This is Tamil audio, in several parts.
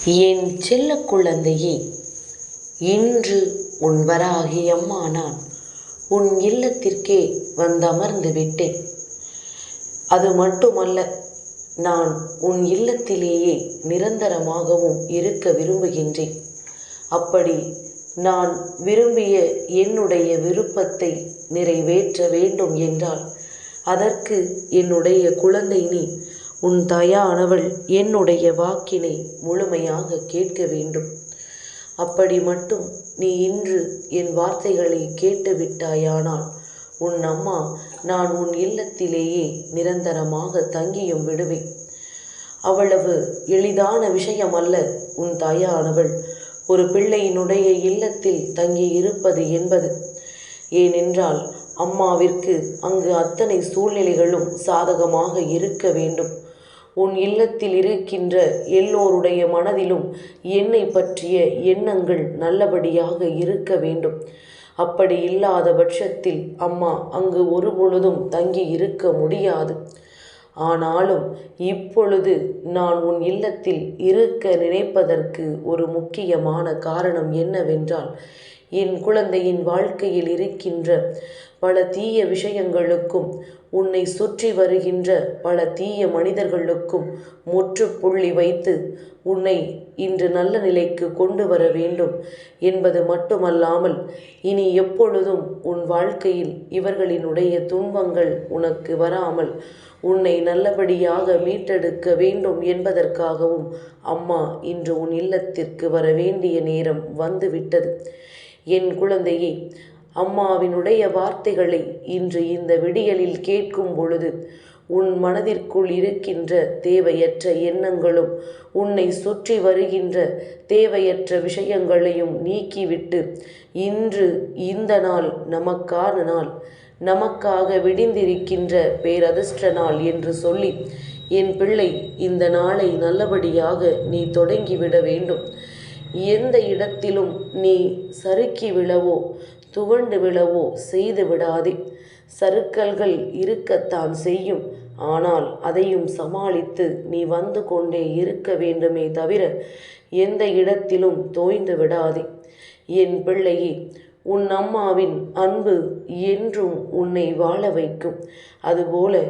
என் செல்ல குழந்தையே, இன்று உன் வராகி அம்மா நான் உன் இல்லத்திற்கே வந்தமர்ந்து விட்டேன். அது மட்டுமல்ல, நான் உன் இல்லத்திலேயே நிரந்தரமாகவும் இருக்க விரும்புகின்றேன். அப்படி நான் விரும்பிய என்னுடைய விருப்பத்தை நிறைவேற்ற வேண்டும் என்றால் அதற்கு என்னுடைய குழந்தை நீ, உன் தாயானவள் என்னுடைய வாக்கினை முழுமையாக கேட்க வேண்டும். அப்படி மட்டும் நீ இன்று என் வார்த்தைகளை கேட்டுவிட்டாயானால் உன் அம்மா நான் உன் இல்லத்திலேயே நிரந்தரமாக தங்கியும் விடுவேன். அவ்வளவு எளிதான விஷயம் அல்ல உன் தாயானவள் ஒரு பிள்ளையினுடைய இல்லத்தில் தங்கி இருப்பது என்பது. ஏனென்றால் அம்மாவிற்கு அங்கு அத்தனை சூழ்நிலைகளும் சாதகமாக இருக்க வேண்டும். உன் இல்லத்தில் இருக்கின்ற எல்லோருடைய மனதிலும் என்னை பற்றிய எண்ணங்கள் நல்லபடியாக இருக்க வேண்டும். அப்படி இல்லாத பட்சத்தில் அம்மா அங்கு ஒரு பொழுதும் தங்கி இருக்க முடியாது. ஆனாலும் இப்பொழுது நான் உன் இல்லத்தில் இருக்க நினைப்பதற்கு ஒரு முக்கியமான காரணம் என்னவென்றால், என் குழந்தையின் வாழ்க்கையில் இருக்கின்ற பல தீய விஷயங்களுக்கும் உன்னை சுற்றி வருகின்ற பல தீய மனிதர்களுக்கும் முற்றுப்புள்ளி வைத்து உன்னை இன்று நல்ல நிலைக்கு கொண்டு வர வேண்டும் என்பது மட்டுமல்லாமல், இனி எப்பொழுதும் உன் வாழ்க்கையில் இவர்களினுடைய துன்பங்கள் உனக்கு வராமல் உன்னை நல்லபடியாக மீட்டெடுக்க வேண்டும் என்பதற்காகவும் அம்மா இன்று உன் இல்லத்திற்கு வர வேண்டிய நேரம் வந்துவிட்டது. என் குழந்தையே, அம்மாவினுடைய வார்த்தைகளை இன்று இந்த விடியலில் கேட்கும் பொழுது உன் மனதிற்குள் இருக்கின்ற தேவையற்ற எண்ணங்களும் உன்னை சுற்றி வருகின்ற தேவையற்ற விஷயங்களையும் நீக்கிவிட்டு, இன்று இந்த நாள் நமக்கான நாள், நமக்காக விடிந்திருக்கின்ற பேரதிர்ஷ்ட நாள் என்று சொல்லி, என் பிள்ளை இந்த நாளை நல்லபடியாக நீ தொடங்கிவிட வேண்டும். எந்த இடத்திலும் நீ சறுக்கி விழவோ துவண்டு விழவோ செய்து விடாதே. சறுக்கல்கள் இருக்கத்தான் செய்யும், ஆனால் அதையும் சமாளித்து நீ வந்து கொண்டே இருக்க வேண்டுமே தவிர எந்த இடத்திலும் தோய்ந்து விடாதே. என் பிள்ளையே, உன் அம்மாவின் அன்பு என்றும் உன்னை வாழ வைக்கும். அதுபோல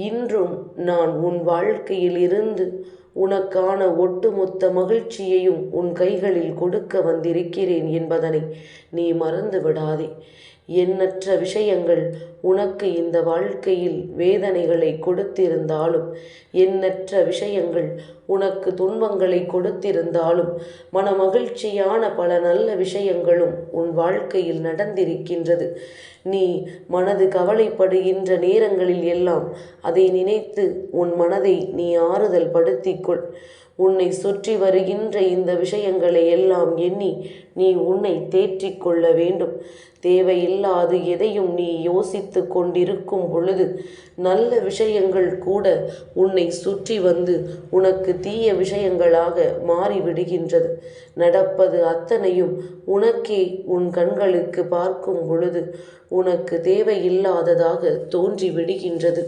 இன்றும் நான் உன் வாழ்க்கையில் இருந்து உனக்கான ஒட்டுமொத்த மகிழ்ச்சியையும் உன் கைகளில் கொடுக்க வந்திருக்கிறேன் என்பதனை நீ மறந்து விடாதே. எண்ணற்ற விஷயங்கள் உனக்கு இந்த வாழ்க்கையில் வேதனைகளை கொடுத்திருந்தாலும், எண்ணற்ற விஷயங்கள் உனக்கு துன்பங்களை கொடுத்திருந்தாலும், மனமகிழ்ச்சியான பல நல்ல விஷயங்களும் உன் வாழ்க்கையில் நடந்திருக்கின்றது. நீ மனது கவலைப்படுகின்ற நேரங்களில் எல்லாம் அதை நினைத்து உன் மனதை நீ ஆறுதல் படுத்திக்கொள். உன்னை சுற்றி வருகின்ற இந்த விஷயங்களை எல்லாம் எண்ணி நீ உன்னை தேற்றிக் கொள்ள வேண்டும். தேவையில்லாது எதையும் நீ யோசித்து கொண்டிருக்கும் பொழுது நல்ல விஷயங்கள் கூட உன்னை சுற்றி வந்து உனக்கு தீய விஷயங்களாக மாறிவிடுகின்றது. நடப்பது அத்தனையும் உனக்கே உன் கண்களுக்கு பார்க்கும் பொழுது உனக்கு தேவையில்லாததாக தோன்றிவிடுகின்றது.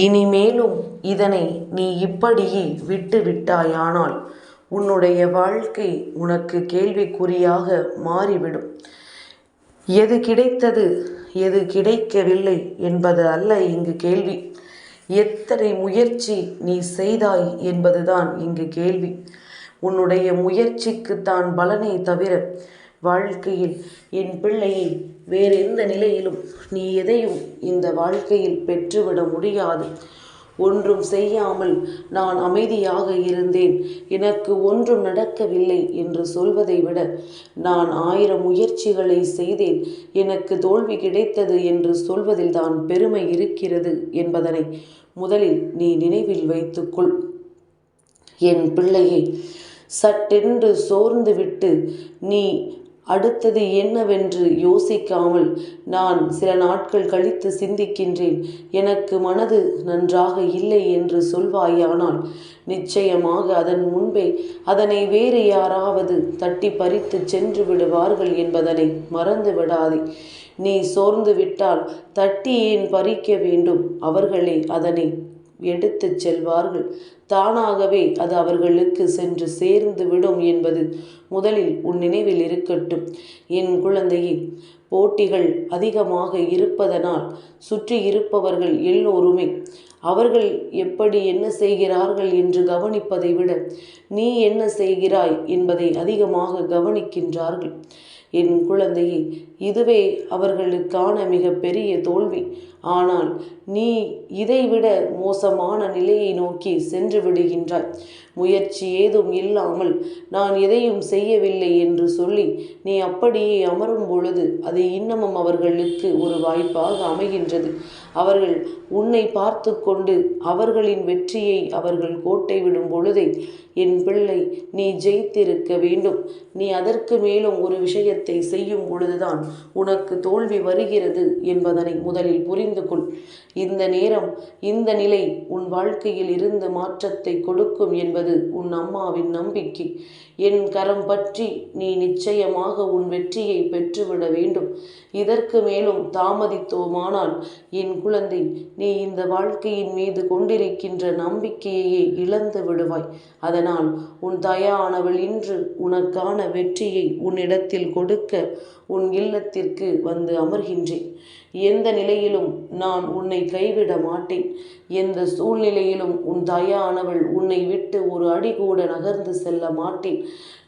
இனிமேலும் இதனை நீ இப்படியே விட்டு விட்டாயானால் உன்னுடைய வாழ்க்கை உனக்கு கேள்விக்குறியாக மாறிவிடும். எது கிடைத்தது எது கிடைக்கவில்லை என்பது அல்ல இங்கு கேள்வி. எத்தனை முயற்சி நீ செய்தாய் என்பதுதான் இங்கு கேள்வி. உன்னுடைய முயற்சிக்குத்தான் பலனை தவிர வாழ்க்கையில் என் பிள்ளையை வேறெந்த நிலையிலும் நீ எதையும் இந்த வாழ்க்கையில் பெற்றுவிட முடியாது. ஒன்றும் செய்யாமல் நான் அமைதியாக இருந்தேன், எனக்கு ஒன்றும் நடக்கவில்லை என்று சொல்வதை விட, நான் 1000 முயற்சிகளை செய்தேன், எனக்கு தோல்வி கிடைத்தது என்று சொல்வதில்தான் பெருமை இருக்கிறது என்பதனை முதலில் நீ நினைவில் வைத்துக்கொள். என் பிள்ளையை, சட்டென்று சோர்ந்து விட்டு நீ அடுத்தது என்னவென்று யோசிக்காமல், நான் சில நாட்கள் கழித்து சிந்திக்கின்றேன், எனக்கு மனது நன்றாக இல்லை என்று சொல்வாயானால் நிச்சயமாக அதன் முன்பே அதனை வேறு யாராவது தட்டி பறித்து சென்று விடுவார்கள் என்பதனை மறந்து விடாதே. நீ சோர்ந்து விட்டால் தட்டி ஏன் பறிக்க வேண்டும்? அவர்களே அதனை எடுத்துச் செல்வார்கள். தானாகவே அது அவர்களுக்கு சென்று சேர்ந்து விடும் என்பது முதலில் உன் நினைவில் இருக்கட்டும். என் குழந்தையே, போட்டிகள் அதிகமாக இருப்பதனால் சுற்றி இருப்பவர்கள் எல்லோருமே அவர்கள் எப்படி என்ன செய்கிறார்கள் என்று கவனிப்பதை விட நீ என்ன செய்கிறாய் என்பதை அதிகமாக கவனிக்கின்றார்கள். என் குழந்தையே, இதுவே அவர்களுக்கான மிக பெரிய தோல்வி. ஆனால் நீ இதைவிட மோசமான நிலையை நோக்கி சென்று விடுகின்றாய். முயற்சி ஏதும் இல்லாமல் நான் எதையும் செய்யவில்லை என்று சொல்லி நீ அப்படியே அமரும் பொழுது அது இன்னமும் அவர்களுக்கு ஒரு வாய்ப்பாக அமைகின்றது. அவர்கள் உன்னை பார்த்து கொண்டு அவர்களின் வெற்றியை அவர்கள் கோட்டை விடும் பொழுதே, என் பிள்ளை, நீ ஜெயித்திருக்க வேண்டும். நீ அதற்கு மேலும் ஒரு விஷயத்தை செய்யும் பொழுதுதான் உனக்கு தோல்வி வருகிறது என்பதனை முதலில் புரிந்து கொள். இந்த நேரம், இந்த நிலை உன் வாழ்க்கையில் இருந்து மாற்றத்தை கொடுக்கும் என்பது உன் அம்மாவின் நம்பிக்கை. என் கரம் பற்றி நீ நிச்சயமாக உன் வெற்றியை பெற்றுவிட வேண்டும். இதற்கு மேலும் தாமதித்தோமானால் என் குழந்தை, நீ இந்த வாழ்க்கையின் மீது கொண்டிருக்கின்ற நம்பிக்கையையே இழந்து விடுவாய். அதனால் உன் தாயானவள் இன்று உனக்கான வெற்றியை உன்னிடத்தில் கொடுக்க உன் இல்லத்திற்கு வந்து அமர்கின்றேன். எந்த நிலையிலும் நான் உன்னை கைவிட மாட்டேன். எந்த சூழ்நிலையிலும் உன் தாயானவள் உன்னை விட்டு ஒரு அடி கூட நகர்ந்து செல்ல மாட்டேன்.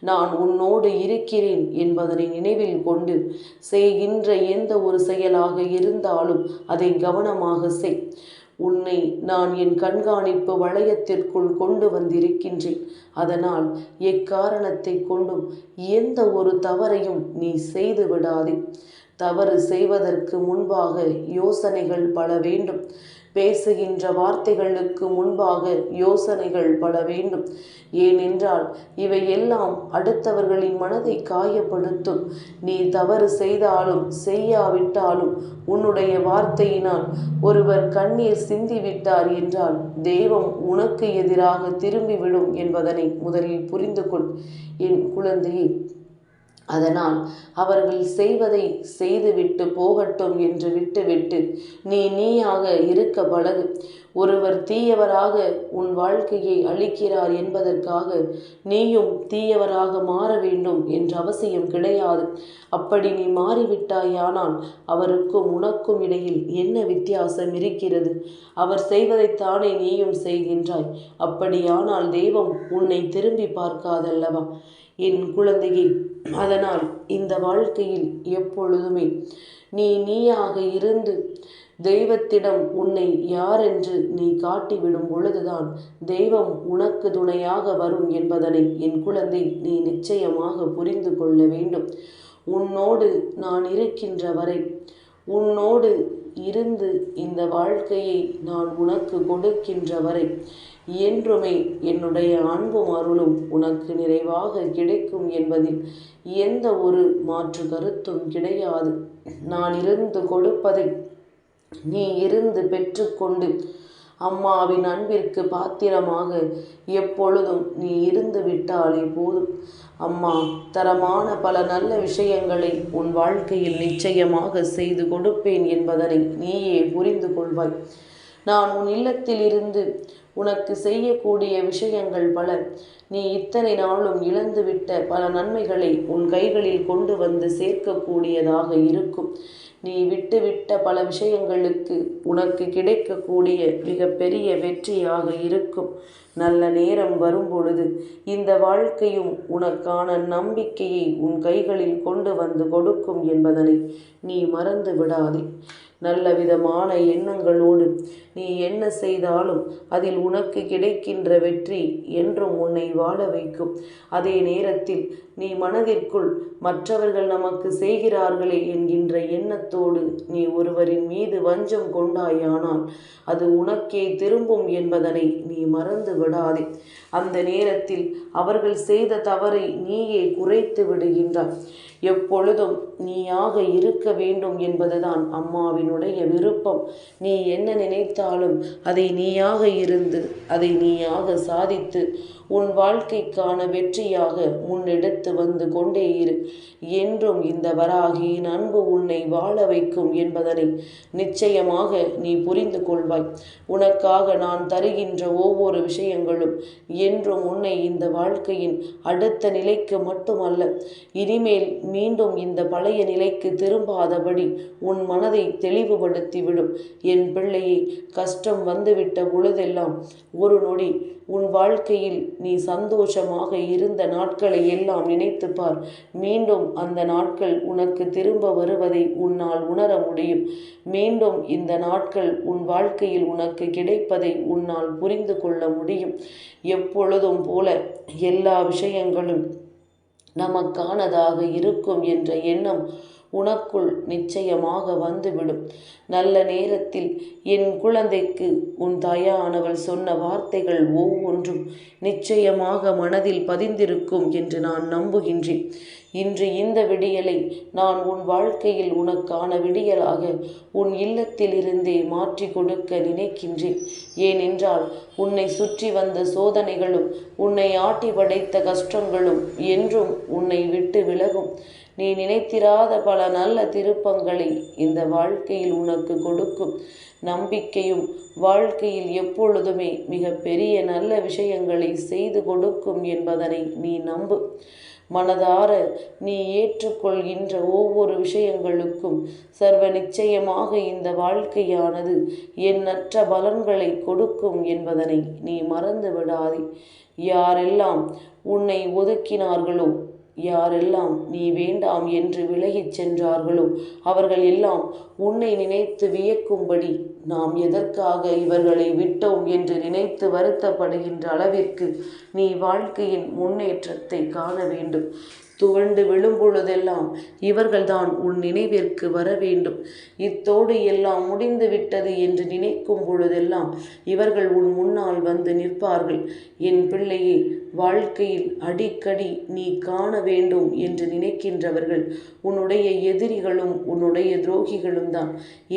நான் உன்னோடு இருக்கிறேன் என்பதனை நினைவில் கொண்டு செய்கின்ற எந்த ஒரு செயலாக இருந்தாலும் அதை கவனமாக செய். உன்னை நான் என் கண்காணிப்பு வளையத்திற்குள் கொண்டு வந்திருக்கின்றேன். அதனால் எக்காரணத்தை கொண்டும் எந்த ஒரு தவறையும் நீ செய்து விடாதே. தவறு செய்வதற்கு முன்பாக யோசனைகள் பல வேண்டும். பேசுகின்ற வார்த்தைகளுக்கு முன்பாக யோசனைகள் பல வேண்டும். ஏனென்றால் இவையெல்லாம் அடுத்தவர்களின் மனதை காயப்படுத்தும். நீ தவறு செய்தாலும் செய்யாவிட்டாலும் உன்னுடைய வார்த்தையினால் ஒருவர் கண்ணீர் சிந்திவிட்டார் என்றால் தெய்வம் உனக்கு எதிராக திரும்பிவிடும் என்பதனை முதலில் புரிந்து கொள் என் குழந்தையே. அதனால் அவர்கள் செய்வதை செய்துவிட்டு போகட்டும் என்று விட்டுவிட்டு நீயாக இருக்க பழகு. ஒருவர் தீயவராக உன் வாழ்க்கையை அழிக்கிறார் என்பதற்காக நீயும் தீயவராக மாற வேண்டும் என்ற அவசியம் கிடையாது. அப்படி நீ மாறிவிட்டாயானால் அவருக்கும் உனக்கும் இடையில் என்ன வித்தியாசம் இருக்கிறது? அவர் செய்வதைத்தானே நீயும் செய்கின்றாய். அப்படியானால் தெய்வம் உன்னை திரும்பி பார்க்காதல்லவா என் குழந்தையே? அதனால் இந்த வாழ்க்கையில் எப்பொழுதுமே நீயாக இருந்து தெய்வத்திடம் உன்னை யார் என்று நீ காட்டிவிடும் பொழுதுதான் தெய்வம் உனக்கு துணையாக வரும் என்பதனை என் குழந்தை நீ நிச்சயமாக புரிந்து கொள்ள வேண்டும். உன்னோடு நான் இருக்கின்ற வரை, உன்னோடு இருந்து இந்த வாழ்க்கையை நான் உனக்கு கொடுக்கின்ற வரை என்றுமே என்னுடைய அன்பும் அருளும் உனக்கு நிறைவாக கிடைக்கும் என்பதில் எந்த ஒரு மாற்று கருத்தும் கிடையாது. நான் இருந்து கொடுப்பதை நீ இருந்து பெற்றுக்கொண்டு அம்மாவின் அன்பிற்கு பாத்திரமாக எப்பொழுதும் நீ இருந்து விட்டாலே போதும். அம்மா தரமான பல நல்ல விஷயங்களை உன் வாழ்க்கையில் நிச்சயமாக செய்து கொடுப்பேன் என்பதனை நீயே புரிந்து கொள்வாய். நான் உன் இல்லத்தில் இருந்து உனக்கு செய்யக்கூடிய விஷயங்கள் பல. நீ இத்தனை நாளும் இழந்துவிட்ட பல நன்மைகளை உன் கைகளில் கொண்டு வந்து சேர்க்கக்கூடியதாக இருக்கும். நீ விட்டுவிட்ட பல விஷயங்களுக்கு உனக்கு கிடைக்கக்கூடிய மிகப்பெரிய வெற்றியாக இருக்கும். நல்ல நேரம் வரும் பொழுது இந்த வாழ்க்கையும் உனக்கான நம்பிக்கையை உன் கைகளில் கொண்டு வந்து கொடுக்கும் என்பதனை நீ மறந்து விடாதே. நல்ல விதமான எண்ணங்களோடு நீ என்ன செய்தாலும் அதில் உனக்கு கிடைக்கின்ற வெற்றி என்றும் உன்னை வாழ வைக்கும். அதே நேரத்தில் நீ மனதிற்குள் மற்றவர்கள் நமக்கு செய்கிறார்களே என்கின்ற எண்ணத்தோடு நீ ஒருவரின் மீது வஞ்சம் கொண்டாயானால் அது உனக்கே திரும்பும் என்பதனை நீ மறந்து விடாதே. அந்த நேரத்தில் அவர்கள் செய்த தவறை நீயே குறைத்து விடுகின்றாய். எப்பொழுதும் நீயாக இருக்க வேண்டும் என்பதுதான் அம்மாவினுடைய விருப்பம். நீ என்ன நினைத்தாலும் அதை நீயாக இருந்து அதை நீயாக சாதித்து உன் வாழ்க்கைக்கான வெற்றியாக முன்னெடுத்து வந்து கொண்டே இரு. என்றும் இந்த வராகியின் அன்பு உன்னை வாழ வைக்கும் என்பதனை நிச்சயமாக நீ புரிந்து கொள்வாய். உனக்காக நான் தருகின்ற ஒவ்வொரு விஷயங்களும் என்றும் உன்னை இந்த வாழ்க்கையின் அடுத்த நிலைக்கு மட்டுமல்ல, இனிமேல் மீண்டும் இந்த பழைய நிலைக்கு திரும்பாதபடி உன் மனதை தெளிவுபடுத்திவிடும். என் பிள்ளையை, கஷ்டம் வந்துவிட்ட பொழுதெல்லாம் ஒரு நொடி உன் வாழ்க்கையில் நீ சந்தோஷமாக இருந்த நாட்களை எல்லாம் நினைத்து பார். மீண்டும் அந்த நாட்கள் உனக்கு திரும்ப வருவதை உன்னால் உணர முடியும். மீண்டும் இந்த நாட்கள் உன் வாழ்க்கையில் உனக்கு கிடைப்பதை உன்னால் புரிந்து கொள்ள முடியும். எப்பொழுதும் போல எல்லா விஷயங்களும் நமக்கானதாக இருக்கும் என்ற எண்ணம் உனக்குள் நிச்சயமாக வந்துவிடும். நல்ல நேரத்தில் என் குழந்தைக்கு உன் தாயானவள் சொன்ன வார்த்தைகள் ஒவ்வொன்றும் நிச்சயமாக மனதில் பதிந்திருக்கும் என்று நான் நம்புகின்றேன். இன்று இந்த விடியலை நான் உன் வாழ்க்கையில் உனக்கான விடியலாக உன் இல்லத்திலிருந்தே மாற்றி கொடுக்க நினைக்கின்றேன். ஏனென்றால் உன்னை சுற்றி வந்த சோதனைகளும் உன்னை ஆட்டி படைத்த கஷ்டங்களும் என்றும் உன்னை விட்டு விலகும். நீ நினைத்திராத பல நல்ல திருப்பங்களை இந்த வாழ்க்கையில் உனக்கு கொடுக்கும். நம்பிக்கையும் வாழ்க்கையில் எப்பொழுதுமே மிக பெரிய நல்ல விஷயங்களை செய்து கொடுக்கும் என்பதனை நீ நம்பு. மனதார நீ ஏற்றுக்கொள்கின்ற ஒவ்வொரு விஷயங்களுக்கும் சர்வ நிச்சயமாக இந்த வாழ்க்கையானது எண்ணற்ற பலன்களை கொடுக்கும் என்பதனை நீ மறந்து விடாதே. யாரெல்லாம் உன்னை ஒதுக்கினார்களோ, யாரெல்லாம் நீ வேண்டாம் என்று விலகிச் சென்றார்களோ, அவர்கள் எல்லாம் உன்னை நினைத்து வியக்கும்படி நாம் எதற்காக இவர்களை விட்டோம் என்று நினைத்து வருத்தப்படுகின்ற அளவிற்கு நீ வாழ்க்கையின் முன்னேற்றத்தை காண வேண்டும். துவண்டு விழும்பொழுதெல்லாம் இவர்கள்தான் உன் நினைவிற்கு வர வேண்டும். இத்தோடு எல்லாம் முடிந்து விட்டது என்று நினைக்கும் பொழுதெல்லாம் இவர்கள் உன் முன்னால் வந்து நிற்பார்கள். என் பிள்ளையே, வாழ்க்கையில் அடிக்கடி நீ காண வேண்டும் என்று நினைக்கின்றவர்கள் உன்னுடைய எதிரிகளும் உன்னுடைய துரோகிகளும் தான்.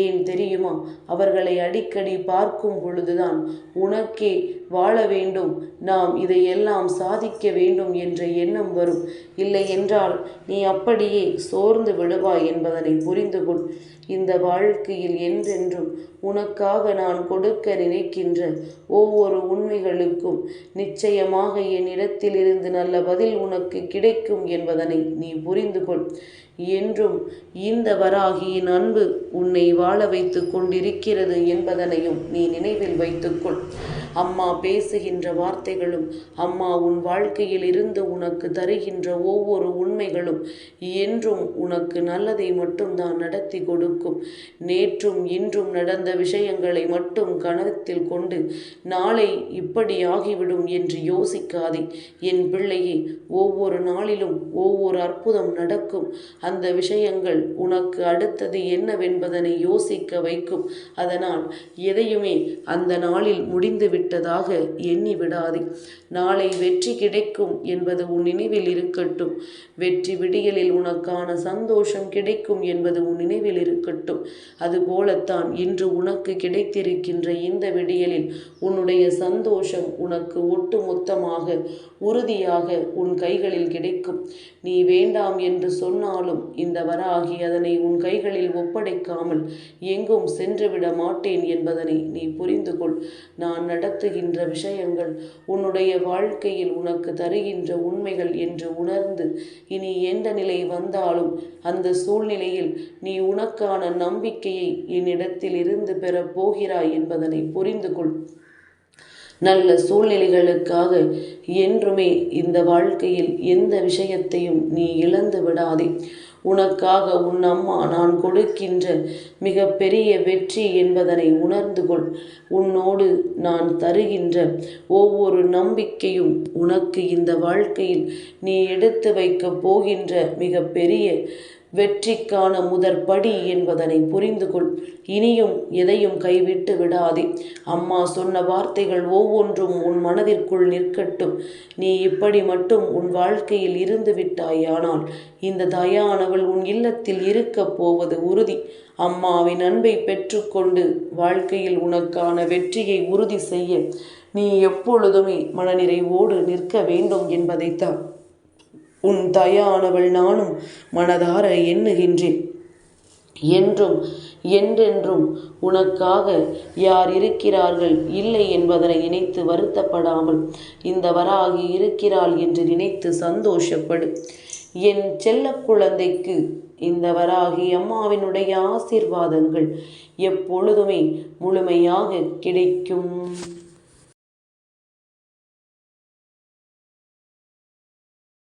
ஏன் தெரியுமா? அவர்களை அடிக்கடி பார்க்கும் பொழுதுதான் உனக்கே வாழ வேண்டும், நாம் இதையெல்லாம் சாதிக்க வேண்டும் என்ற எண்ணம் வரும். இல்லை என்றால் நீ அப்படியே சோர்ந்து விடுவாய் என்பதனை புரிந்து கொள். இந்த வாழ்க்கையில் என்றென்றும் உனக்காக நான் கொடுக்க நினைக்கின்ற ஒவ்வொரு உண்மைகளுக்கும் நிச்சயமாக என்னிடத்திலிருந்து நல்ல பதில் உனக்கு கிடைக்கும் என்பதனை நீ புரிந்து கொள். என்றும் இந்த வராகியின் அன்பு உன்னை வாழ வைத்து கொண்டிருக்கிறது என்பதனையும் நீ நினைவில் வைத்துக்கொள். அம்மா பேசுகின்ற வார்த்தைகளும், அம்மா உன் வாழ்க்கையில் இருந்து உனக்கு தருகின்ற ஒவ்வொரு உண்மைகளும் என்றும் உனக்கு நல்லதை மட்டும்தான் நடத்தி கொடுக்கும். நேற்றும் இன்றும் நடந்த விஷயங்களை மட்டும் கனத்தில் கொண்டு நாளை இப்படி ஆகிவிடும் என்று யோசிக்காதே. என் பிள்ளையே, ஒவ்வொரு நாளிலும் ஒவ்வொரு அற்புதம் நடக்கும். அந்த விஷயங்கள் உனக்கு அடுத்தது என்னவென்பதனை யோசிக்க வைக்கும். அதனால் எதையுமே அந்த நாளில் முடிந்து விட்டதாக எண்ணி விடாதே. நாளை வெற்றி கிடைக்கும் என்பது உன் நினைவில் இருக்கட்டும். வெற்றி விடியலில் உனக்கான சந்தோஷம் கிடைக்கும் என்பது உன் நினைவில் இருக்கட்டும். அதுபோலத்தான் இன்று உனக்கு கிடைத்திருக்கின்ற இந்த விடியலில் உன்னுடைய சந்தோஷம் உனக்கு ஒட்டுமொத்தமாக உறுதியாக உன் கைகளில் கிடைக்கும். நீ வேண்டாம் என்று சொன்னாலும் இந்த வராகி அதனை உன் கைகளில் ஒப்படைக்காமல் எங்கும் சென்றுவிட மாட்டேன் என்பதனை நீ புரிந்து கொள். நான் நடத்துகின்ற விஷயங்கள் உன்னுடைய வாழ்க்கையில் உனக்கு தருகின்ற உண்மைகள் என்று உணர்ந்து இனி எந்த நிலை வந்தாலும் அந்த சூழ்நிலையில் நீ உனக்கான நம்பிக்கையை என்னிடத்தில் இருந்து பெறப் போகிறாய் என்பதனை புரிந்து கொள். நல்ல சூழ்நிலைகளுக்காக என்றுமே இந்த வாழ்க்கையில் எந்த விஷயத்தையும் நீ இழந்து விடாதே. உனக்காக உன் அம்மா நான் கொடுக்கின்ற மிக பெரிய வெற்றி என்பதனை உணர்ந்து கொள். உன்னோடு நான் தருகின்ற ஒவ்வொரு நம்பிக்கையும் உனக்கு இந்த வாழ்க்கையில் நீ எடுத்து வைக்கப் போகின்ற மிக பெரிய வெற்றிக்கான முதற்படி என்பதனை புரிந்து கொள். இனியும் எதையும் கைவிட்டு விடாதே. அம்மா சொன்ன வார்த்தைகள் ஒவ்வொன்றும் உன் மனதிற்குள் நிற்கட்டும். நீ இப்படி மட்டும் உன் வாழ்க்கையில் இருந்து விட்டாயானால் இந்த தாயானவள் உன் இல்லத்தில் இருக்கப் போவது உறுதி. அம்மாவின் அன்பை பெற்றுக்கொண்டு வாழ்க்கையில் உனக்கான வெற்றியை உறுதி செய்ய நீ எப்பொழுதுமே மனநிறைவோடு நிற்க வேண்டும் என்பதைத்தான் உன் தாயானவள் நானும் மனதார எண்ணுகின்றேன். என்றும் என்றென்றும் உனக்காக யார் இருக்கிறார்கள் இல்லை என்பதனை நினைத்து வருத்தப்படாமல் இந்த வராகி இருக்கிறாள் என்று நினைத்து சந்தோஷப்படு. என் செல்ல குழந்தைக்கு இந்த வராகி அம்மாவினுடைய ஆசீர்வாதங்கள் எப்பொழுதுமே முழுமையாக கிடைக்கும்.